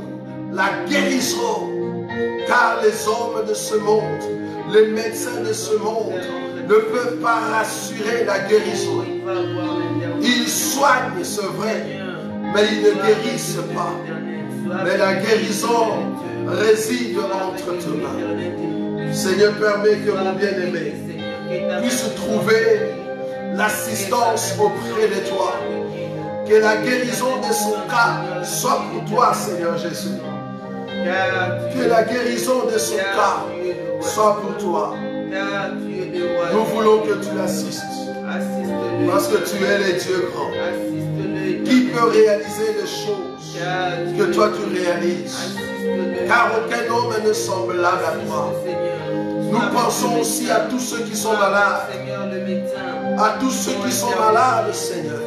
la guérison, car les hommes de ce monde, les médecins de ce monde ne peuvent pas rassurer la guérison. Ils soignent, c'est vrai, mais ils ne guérissent pas. Mais la guérison réside entre tes mains. Seigneur, permets que mon bien-aimé puisse trouver l'assistance auprès de toi. Que la guérison de son cas soit pour toi, Seigneur Jésus. Que la guérison de son cas soit pour toi. Nous voulons que tu l'assistes. Parce que tu es le Dieu grand. Qui peut réaliser les choses que toi tu réalises? Car aucun homme n'est semblable à toi. Nous pensons aussi à tous ceux qui sont malades. À tous ceux qui sont malades, Seigneur.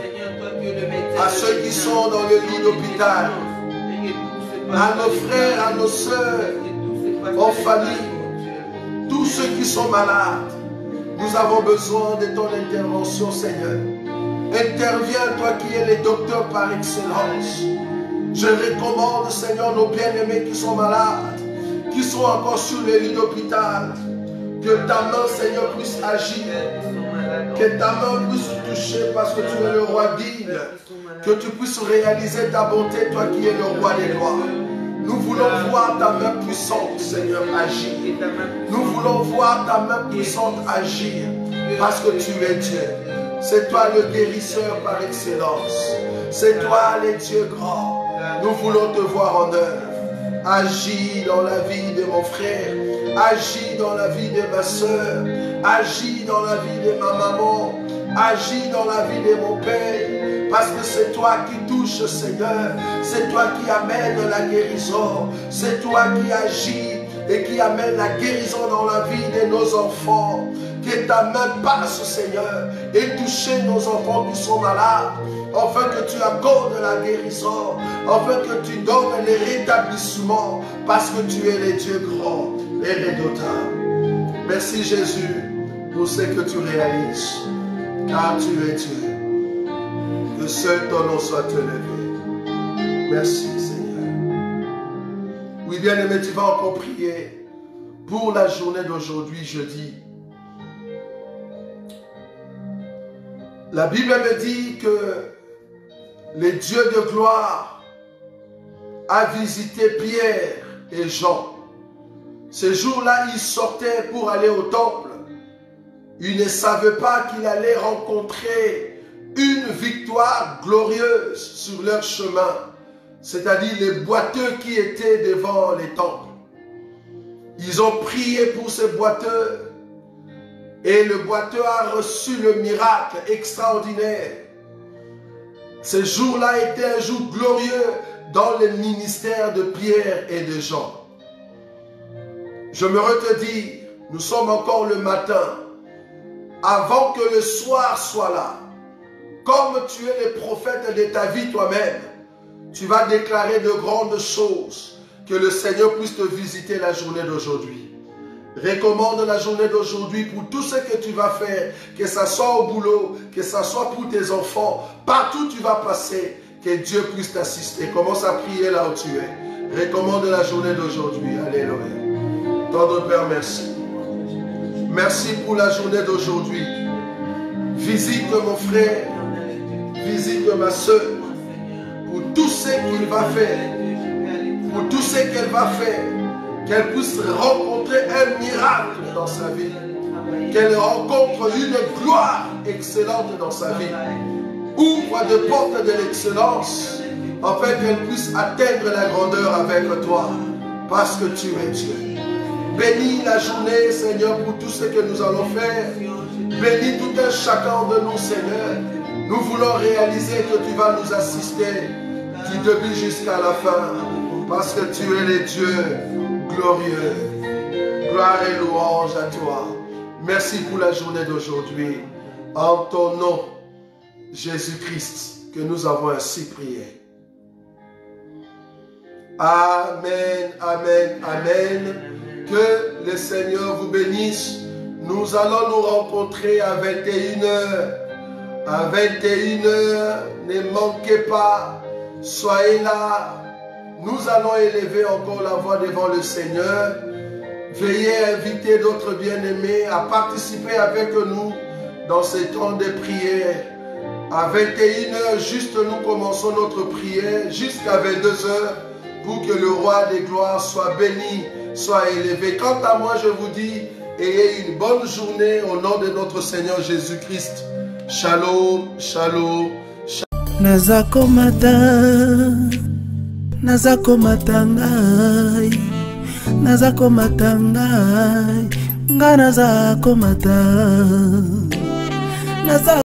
À ceux qui sont dans le lit d'hôpital. À nos frères, à nos sœurs, aux familles. Tous ceux qui sont malades. Nous avons besoin de ton intervention, Seigneur. Interviens, toi qui es le docteur par excellence. Je recommande, Seigneur, nos bien-aimés qui sont malades, qui sont encore sur les lits d'hôpital. Que ta main, Seigneur, puisse agir. Que ta main puisse toucher parce que tu es le roi digne. Que tu puisses réaliser ta bonté, toi qui es le roi des rois. Nous voulons voir ta main puissante, Seigneur, agir. Nous voulons voir ta main puissante agir parce que tu es Dieu. C'est toi le guérisseur par excellence. C'est toi le Dieu grand. Nous voulons te voir en œuvre. Agis dans la vie de mon frère. Agis dans la vie de ma soeur. Agis dans la vie de ma maman. Agis dans la vie de mon père. Parce que c'est toi qui touches, Seigneur. C'est toi qui amène la guérison. C'est toi qui agis et qui amène la guérison dans la vie de nos enfants. Que ta main passe, Seigneur, et toucher nos enfants qui sont malades, afin que tu accordes la guérison, afin que tu donnes le rétablissement, parce que tu es le Dieu grand et redoutable. Merci Jésus pour ce que tu réalises, car tu es Dieu. Que seul ton nom soit élevé. Merci Seigneur. Oui, bien-aimé, tu vas encore prier pour la journée d'aujourd'hui, jeudi. La Bible me dit que le Dieu de gloire a visité Pierre et Jean. Ce jour-là, ils sortaient pour aller au temple. Ils ne savaient pas qu'ils allaient rencontrer une victoire glorieuse sur leur chemin, c'est-à-dire les boiteux qui étaient devant les temples. Ils ont prié pour ces boiteux. Et le boiteux a reçu le miracle extraordinaire. Ce jour-là était un jour glorieux dans le ministère de Pierre et de Jean. J'aimerais te dire, nous sommes encore le matin. Avant que le soir soit là, comme tu es le prophète de ta vie toi-même, tu vas déclarer de grandes choses. Que le Seigneur puisse te visiter la journée d'aujourd'hui. Recommande la journée d'aujourd'hui pour tout ce que tu vas faire, que ce soit au boulot, que ce soit pour tes enfants, partout où tu vas passer, que Dieu puisse t'assister. Commence à prier là où tu es. Recommande la journée d'aujourd'hui. Alléluia. Tendre Père, merci. Merci pour la journée d'aujourd'hui. Visite mon frère, visite ma soeur, pour tout ce qu'il va faire, pour tout ce qu'elle va faire. Qu'elle puisse rencontrer un miracle dans sa vie. Qu'elle rencontre une gloire excellente dans sa vie. Ouvre de portes de l'excellence, afin qu'elle puisse atteindre la grandeur avec toi. Parce que tu es Dieu. Bénis la journée, Seigneur, pour tout ce que nous allons faire. Bénis tout un chacun de nous, Seigneur. Nous voulons réaliser que tu vas nous assister du début jusqu'à la fin. Parce que tu es le Dieu glorieux. Gloire et louange à toi. Merci pour la journée d'aujourd'hui. En ton nom, Jésus-Christ, que nous avons ainsi prié. Amen, amen, amen. Que le Seigneur vous bénisse. Nous allons nous rencontrer à 21h. À 21h, ne manquez pas, soyez là. Nous allons élever encore la voix devant le Seigneur. Veuillez inviter d'autres bien-aimés à participer avec nous dans ces temps de prière. À 21h, juste nous commençons notre prière jusqu'à 22h pour que le roi des gloires soit béni, soit élevé. Quant à moi, je vous dis, ayez une bonne journée au nom de notre Seigneur Jésus-Christ. Shalom, shalom, shalom. Nazakomata, nazakomatangai, nazakomatangai, nga nazakomata, nazakomata.